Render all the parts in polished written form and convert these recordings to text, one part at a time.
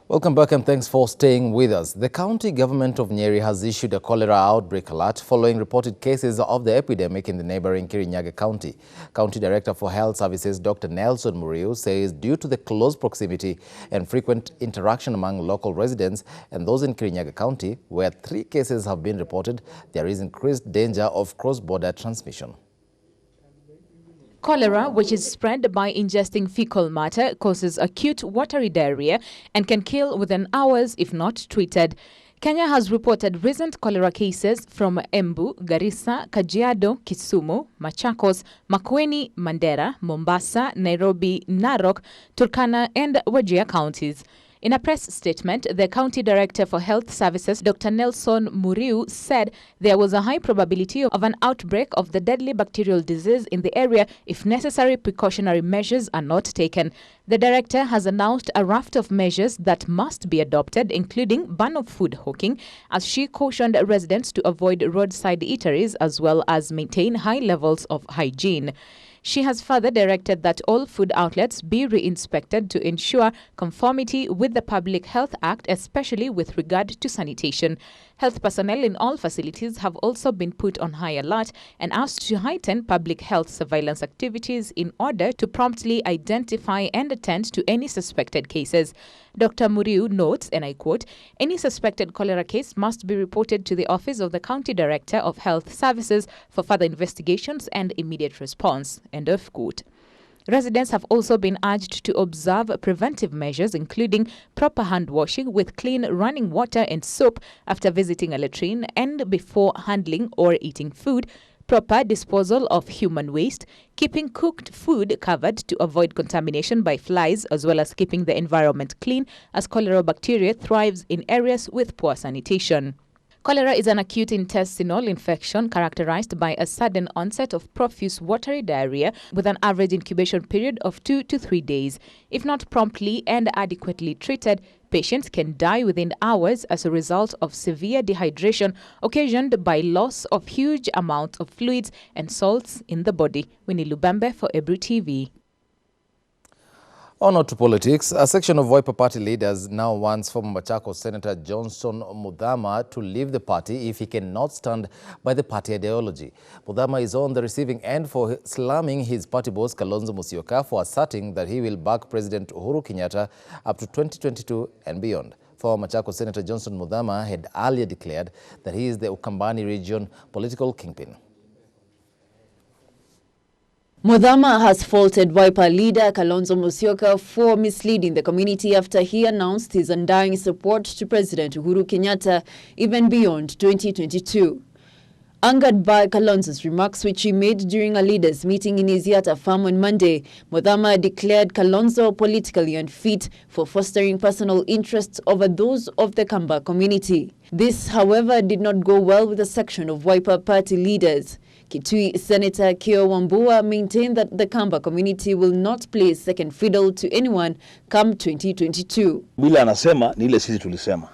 Welcome back and thanks for staying with us. The county government of Nyeri has issued a cholera outbreak alert following reported cases of the epidemic in the neighboring Kirinyaga County. County Director for Health Services Dr. Nelson Muriu says due to the close proximity and frequent interaction among local residents and those in Kirinyaga County, where 3 cases have been reported, there is increased danger of cross-border transmission. Cholera, which is spread by ingesting fecal matter, causes acute watery diarrhea and can kill within hours if not treated. Kenya has reported recent cholera cases from Embu, Garissa, Kajiado, Kisumu, Machakos, Makueni, Mandera, Mombasa, Nairobi, Narok, Turkana and Wajir counties. In a press statement, the County Director for Health Services, Dr. Nelson Muriu, said there was a high probability of an outbreak of the deadly bacterial disease in the area if necessary precautionary measures are not taken. The director has announced a raft of measures that must be adopted, including ban of food hawking, as she cautioned residents to avoid roadside eateries as well as maintain high levels of hygiene. She has further directed that all food outlets be re-inspected to ensure conformity with the Public Health Act, especially with regard to sanitation. Health personnel in all facilities have also been put on high alert and asked to heighten public health surveillance activities in order to promptly identify and attend to any suspected cases. Dr. Muriu notes, and I quote, "Any suspected cholera case must be reported to the Office of the County Director of Health Services for further investigations and immediate response." End of quote. Residents have also been urged to observe preventive measures, including proper hand washing with clean running water and soap after visiting a latrine and before handling or eating food, proper disposal of human waste, keeping cooked food covered to avoid contamination by flies, as well as keeping the environment clean, as cholera bacteria thrives in areas with poor sanitation. Cholera is an acute intestinal infection characterized by a sudden onset of profuse watery diarrhea with an average incubation period of 2 to 3 days. If not promptly and adequately treated, patients can die within hours as a result of severe dehydration occasioned by loss of huge amounts of fluids and salts in the body. Winnie Lubambe for Ebru TV. On to politics, a section of Wiper Party leaders now wants former Machakos Senator Johnson Muthama to leave the party if he cannot stand by the party ideology. Muthama is on the receiving end for slamming his party boss Kalonzo Musyoka for asserting that he will back President Uhuru Kenyatta up to 2022 and beyond. Former Machakos Senator Johnson Muthama had earlier declared that he is the Ukambani region political kingpin. Muthama has faulted Wiper leader Kalonzo Musyoka for misleading the community after he announced his undying support to President Uhuru Kenyatta even beyond 2022. Angered by Kalonzo's remarks, which he made during a leaders' meeting in his Yatta farm on Monday, Muthama declared Kalonzo politically unfit for fostering personal interests over those of the Kamba community. This, however, did not go well with a section of Wiper Party leaders. Kitui Senator Kio Wambua maintained that the Kamba community will not play second fiddle to anyone come 2022. Bila anasema ni ile sisi tulisema.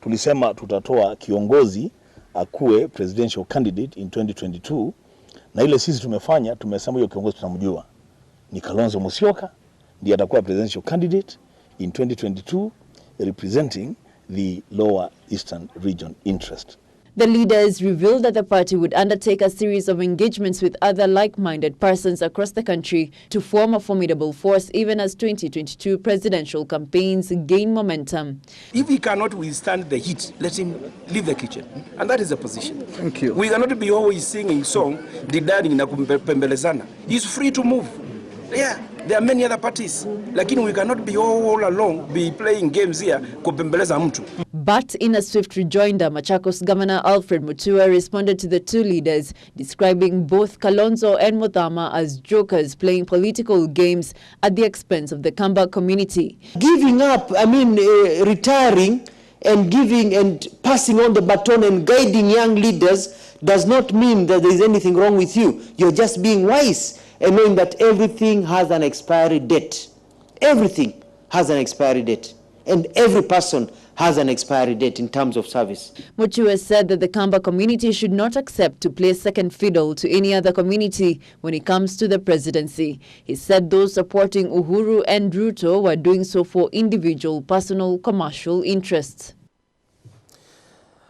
Tulisema tutatoa kiongozi akuwe presidential candidate in 2022 na ile sisi tumefanya, tumesema hiyo kiongozi tunamjua. Ni Kalonzo Musyoka ndiye atakuwa presidential candidate in 2022 representing the lower eastern region interest. The leaders revealed that the party would undertake a series of engagements with other like-minded persons across the country to form a formidable force even as 2022 presidential campaigns gain momentum. If he cannot withstand the heat, let him leave the kitchen. And that is the position. Thank you. We cannot be always singing song, didani na kumpembelezana. He's free to move. Yeah, there are many other parties. Lakini we cannot be all along, be playing games here, kupembeleza mtu. But in a swift rejoinder, Machakos Governor Alfred Mutua responded to the two leaders, describing both Kalonzo and Muthama as jokers playing political games at the expense of the Kamba community. Giving up, retiring and giving and passing on the baton and guiding young leaders does not mean that there is anything wrong with you. You're just being wise and knowing that everything has an expiry date. Everything has an expiry date. And every person has an expiry date in terms of service. Muchue said that the Kamba community should not accept to play second fiddle to any other community when it comes to the presidency. He said those supporting Uhuru and Ruto were doing so for individual, personal, commercial interests.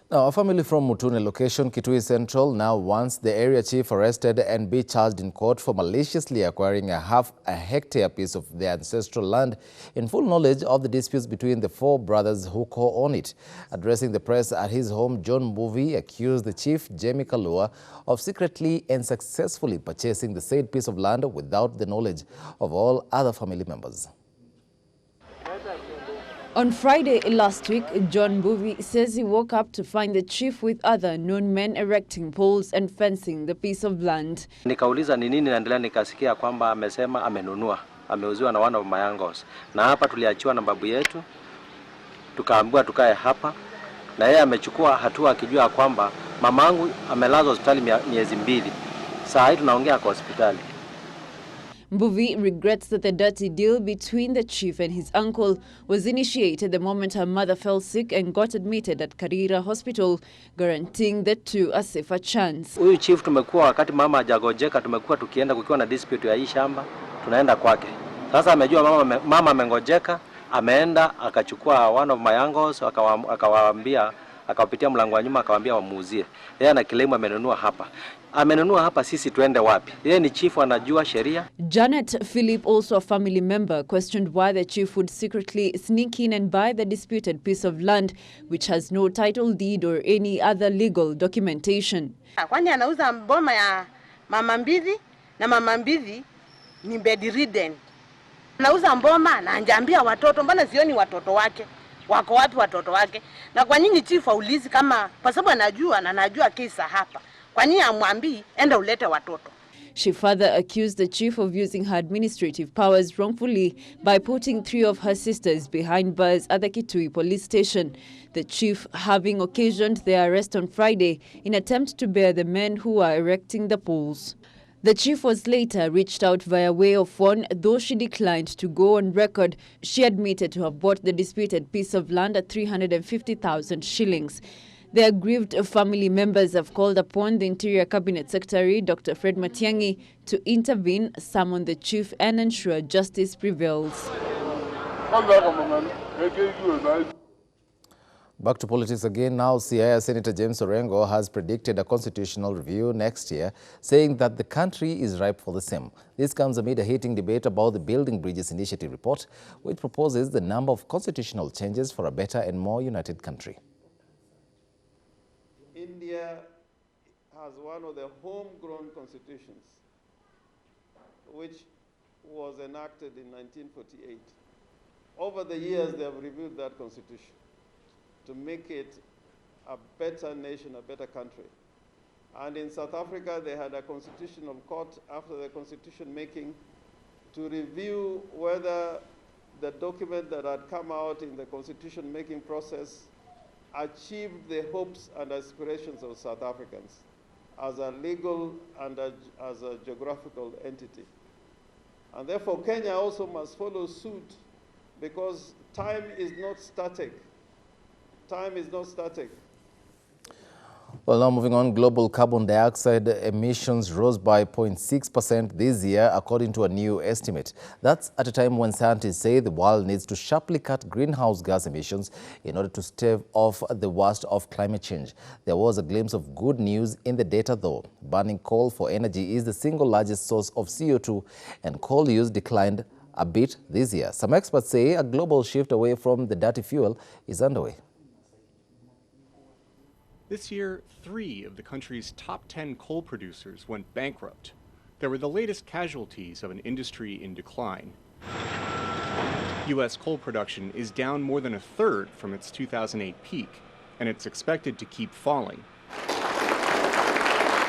Now, a family from Mutune location, Kitui Central, now wants the area chief arrested and be charged in court for maliciously acquiring a half-hectare piece of their ancestral land in full knowledge of the disputes between the four brothers who co-own it. Addressing the press at his home, John Mbuvi accused the chief, Jamie Kalua, of secretly and successfully purchasing the said piece of land without the knowledge of all other family members. On Friday last week, John Mbuvi says he woke up to find the chief with other known men erecting poles and fencing the piece of land. Nikauliza ni nini naendelea, nikasikia kwamba amesema amenunua, ameuziwa na one of my uncles. Na hapa tuliachiwa na babu yetu, tukaambiwa tukae hapa, na yeye amechukua hatua akijua kwamba mamangu amelazwa hospitali miezi 2. Saa hii tunaongea kwa hospitali. Mbuvi regrets that the dirty deal between the chief and his uncle was initiated the moment her mother fell sick and got admitted at Karira Hospital, guaranteeing the two a safer chance. Huyu chief tumekuwa wakati mama hajagojeka, tumekuwa tukienda kukiwa na dispute ya hii shamba, tunaenda kwake. Sasa amejua mama amengojeka, ameenda akachukua one of my uncles, akawaambia, akawapitia mlango wa nyuma akawaambia wamuuzie. Yeye ana claim amenunua hapa. Amenunua hapa, sisi tuende wapi? Yeye ni chief, anajua sheria. Janet Philip, also a family member, questioned why the chief would secretly sneak in and buy the disputed piece of land which has no title deed or any other legal documentation. Kwani anauza boma ya mama Mbithi na mama Mbithi ni bedridden. Anauza mboma na anjaambia watoto, mbona sioni watoto wake? Wako wapi watoto wake? Na kwa nini chief aulizi kama, kwa sababu anajua na anajua kisa hapa. Kwa nini amwambii enda ulete watoto? She further accused the chief of using her administrative powers wrongfully by putting 3 of her sisters behind bars at the Kitui police station. The chief having occasioned their arrest on Friday in attempt to bear the men who were erecting the poles. The chief was later reached out via way of phone, though she declined to go on record. She admitted to have bought the disputed piece of land at 350,000 shillings. The aggrieved family members have called upon the Interior Cabinet Secretary, Dr. Fred Matiang'i, to intervene, summon the chief and ensure justice prevails. Back to politics again now. Siaya Senator James Orengo has predicted a constitutional review next year, saying that the country is ripe for the same. This comes amid a heating debate about the Building Bridges Initiative report, which proposes the number of constitutional changes for a better and more united country. India has one of the homegrown constitutions, which was enacted in 1948. Over the years, they have reviewed that constitution to make it a better nation, a better country. And in South Africa, they had a constitutional court after the constitution making to review whether the document that had come out in the constitution making process achieved the hopes and aspirations of South Africans as a legal and as a geographical entity. And therefore, Kenya also must follow suit, because time is not static. Time is not static. Well, now moving on, global carbon dioxide emissions rose by 0.6% this year, according to a new estimate. That's at a time when scientists say the world needs to sharply cut greenhouse gas emissions in order to stave off the worst of climate change. There was a glimpse of good news in the data, though. Burning coal for energy is the single largest source of CO2, and coal use declined a bit this year. Some experts say a global shift away from the dirty fuel is underway. This year, 3 of the country's top 10 coal producers went bankrupt. They were the latest casualties of an industry in decline. U.S. coal production is down more than 1/3 from its 2008 peak, and it's expected to keep falling.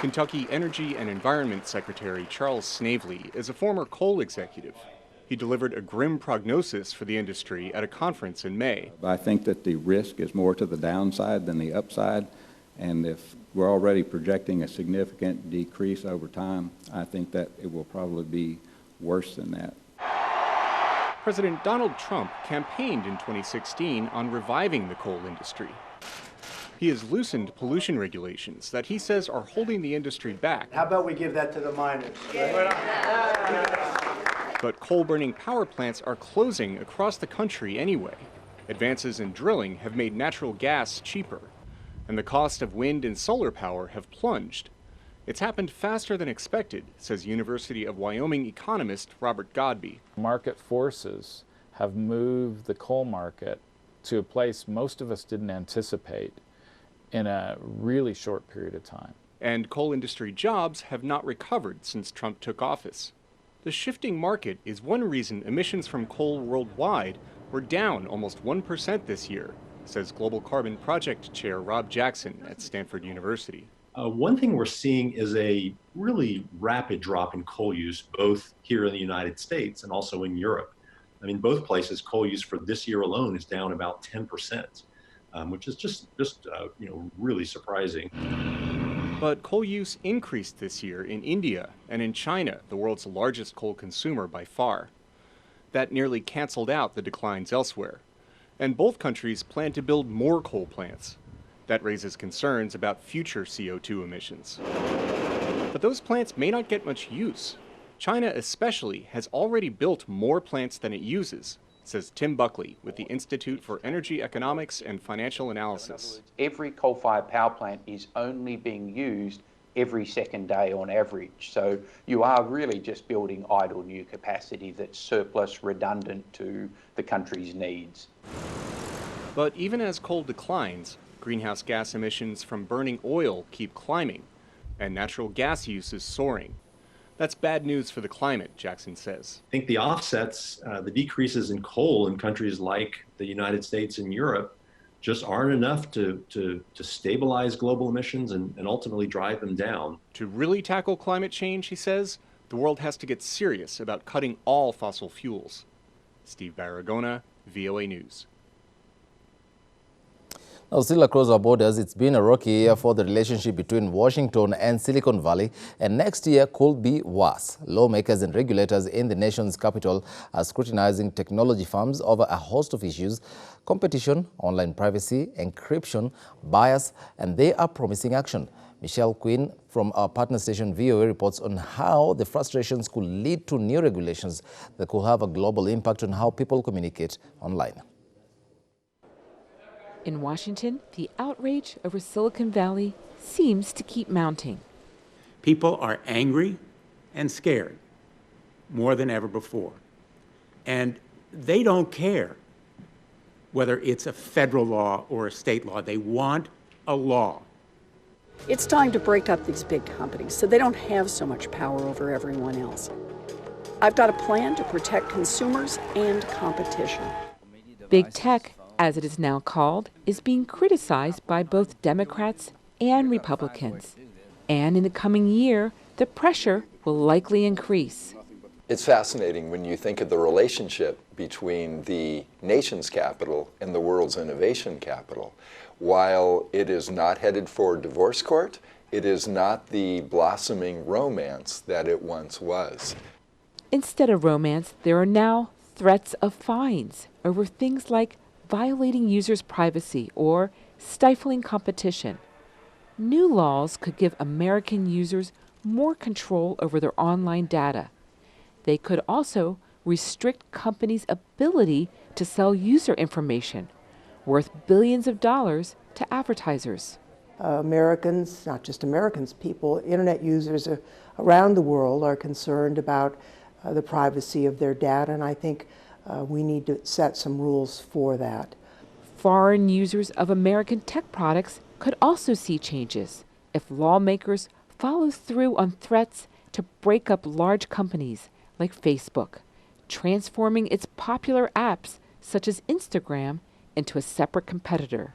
Kentucky Energy and Environment Secretary Charles Snavely is a former coal executive. He delivered a grim prognosis for the industry at a conference in May. I think that the risk is more to the downside than the upside. And if we're already projecting a significant decrease over time, I think that it will probably be worse than that. President Donald Trump campaigned in 2016 on reviving the coal industry. He has loosened pollution regulations that he says are holding the industry back. How about we give that to the miners? But coal-burning power plants are closing across the country anyway. Advances in drilling have made natural gas cheaper, and the cost of wind and solar power have plunged. It's happened faster than expected, says University of Wyoming economist Robert Godby. Market forces have moved the coal market to a place most of us didn't anticipate in a really short period of time. And coal industry jobs have not recovered since Trump took office. The shifting market is one reason emissions from coal worldwide were down almost 1% this year, says Global Carbon Project Chair Rob Jackson at Stanford University. One thing we're seeing is a really rapid drop in coal use, both here in the United States and also in Europe. I mean, both places, coal use for this year alone is down about 10%, which is just really surprising. But coal use increased this year in India and in China, the world's largest coal consumer by far. That nearly canceled out the declines elsewhere. And both countries plan to build more coal plants. That raises concerns about future CO2 emissions. But those plants may not get much use. China especially has already built more plants than it uses, says Tim Buckley with the Institute for Energy Economics and Financial Analysis. Every coal-fired power plant is only being used every second day on average. So you are really just building idle new capacity that's surplus, redundant to the country's needs. But even as coal declines, greenhouse gas emissions from burning oil keep climbing, and natural gas use is soaring. That's bad news for the climate, Jackson says. I think the offsets, the decreases in coal in countries like the United States and Europe just aren't enough to stabilize global emissions and ultimately drive them down. To really tackle climate change, he says, the world has to get serious about cutting all fossil fuels. Steve Barragona, VOA News. Now, still across our borders, it's been a rocky year for the relationship between Washington and Silicon Valley, and next year could be worse. Lawmakers and regulators in the nation's capital are scrutinizing technology firms over a host of issues: competition, online privacy, encryption, bias, and they are promising action. Michelle Quinn from our partner station VOA reports on how the frustrations could lead to new regulations that could have a global impact on how people communicate online. In Washington, the outrage over Silicon Valley seems to keep mounting. People are angry and scared more than ever before. And they don't care whether it's a federal law or a state law. They want a law. It's time to break up these big companies so they don't have so much power over everyone else. I've got a plan to protect consumers and competition. Big tech, as it is now called, is being criticized by both Democrats and Republicans. And in the coming year, the pressure will likely increase. It's fascinating when you think of the relationship between the nation's capital and the world's innovation capital. While it is not headed for divorce court, it is not the blossoming romance that it once was. Instead of romance, there are now threats of fines over things like violating users' privacy or stifling competition. New laws could give American users more control over their online data. They could also restrict companies' ability to sell user information worth billions of dollars to advertisers. Americans, not just Americans, people, internet users around the world are concerned about the privacy of their data, and I think we need to set some rules for that. Foreign users of American tech products could also see changes if lawmakers follow through on threats to break up large companies like Facebook, transforming its popular apps such as Instagram into a separate competitor.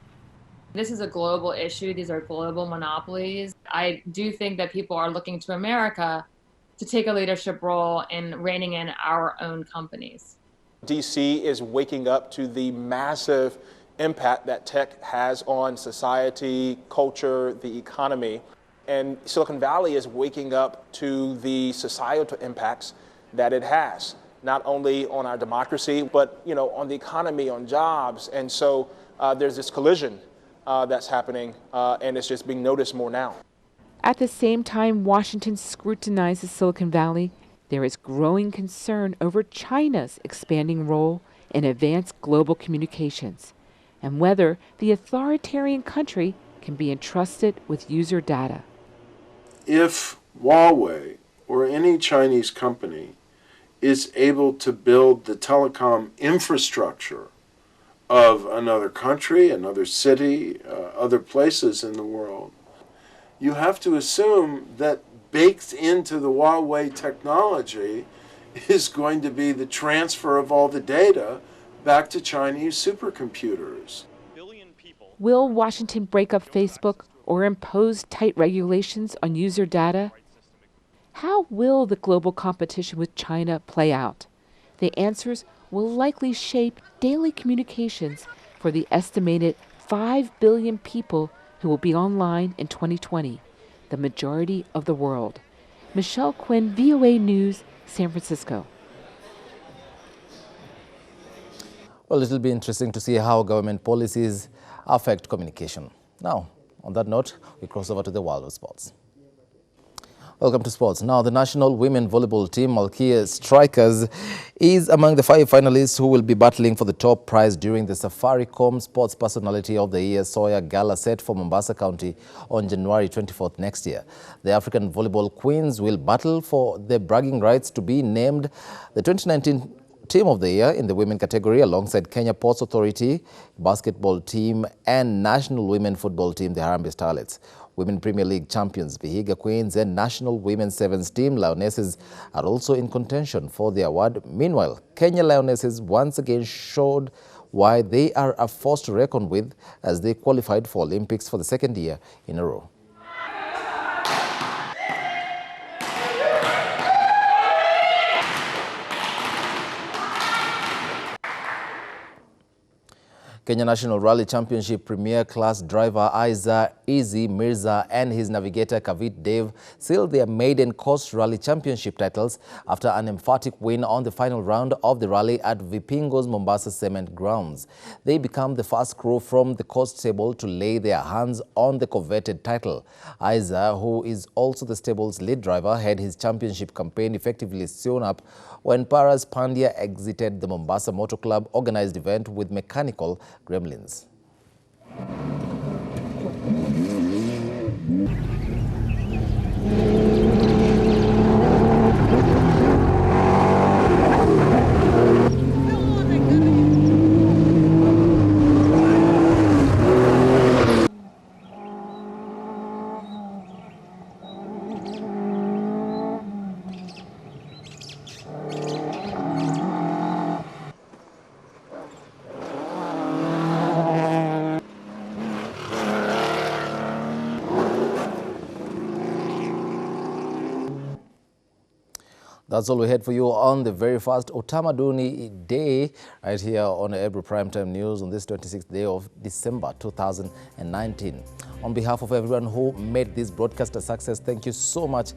This is a global issue. These are global monopolies. I do think that people are looking to America to take a leadership role in reining in our own companies. DC is waking up to the massive impact that tech has on society, culture, the economy. And Silicon Valley is waking up to the societal impacts that it has. not only on our democracy, but on the economy, on jobs. And so there's this collision that's happening, and it's just being noticed more now. At the same time Washington scrutinizes Silicon Valley, there is growing concern over China's expanding role in advanced global communications and whether the authoritarian country can be entrusted with user data. If Huawei or any Chinese company is able to build the telecom infrastructure of another country, another city, other places in the world, you have to assume that baked into the Huawei technology is going to be the transfer of all the data back to Chinese supercomputers. Will Washington break up Facebook or impose tight regulations on user data? How will the global competition with China play out? The answers will likely shape daily communications for the estimated 5 billion people who will be online in 2020, the majority of the world. Michelle Quinn, VOA News, San Francisco. Well, it'll be interesting to see how government policies affect communication. Now, on that note, we cross over to the world of sports. Welcome to sports. Now, the national women volleyball team, Malkia Strikers, is among the 5 finalists who will be battling for the top prize during the Safaricom Sports Personality of the Year Sawyer Gala set for Mombasa County on January 24th next year. The African volleyball queens will battle for the bragging rights to be named the 2019 Team of the Year in the women category alongside Kenya Ports Authority basketball team and national women football team, the Harambee Starlets. Women Premier League champions Vihiga Queens and national women's sevens team Lionesses are also in contention for the award. Meanwhile, Kenya Lionesses once again showed why they are a force to reckon with as they qualified for Olympics for the second year in a row. Kenya National Rally Championship Premier Class driver Isa Easy Mirza and his navigator Kavit Dev sealed their maiden Coast Rally Championship titles after an emphatic win on the final round of the rally at Vipingo's Mombasa Cement Grounds. They become the first crew from the Coast stable to lay their hands on the coveted title. Isa, who is also the stable's lead driver, had his championship campaign effectively sewn up when Paras Pandya exited the Mombasa Motor Club organized event with mechanical gremlins. That's all we had for you on the very first Utamaduni Day right here on Ebru Primetime News on this 26th day of December 2019. On behalf of everyone who made this broadcast a success, thank you so much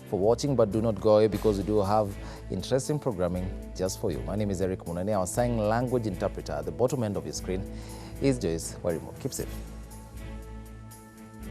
for watching, but do not go away because we do have interesting programming just for you. My name is Mnene. Our sign language interpreter at the bottom end of your screen is Joyce Warimo. Keep safe.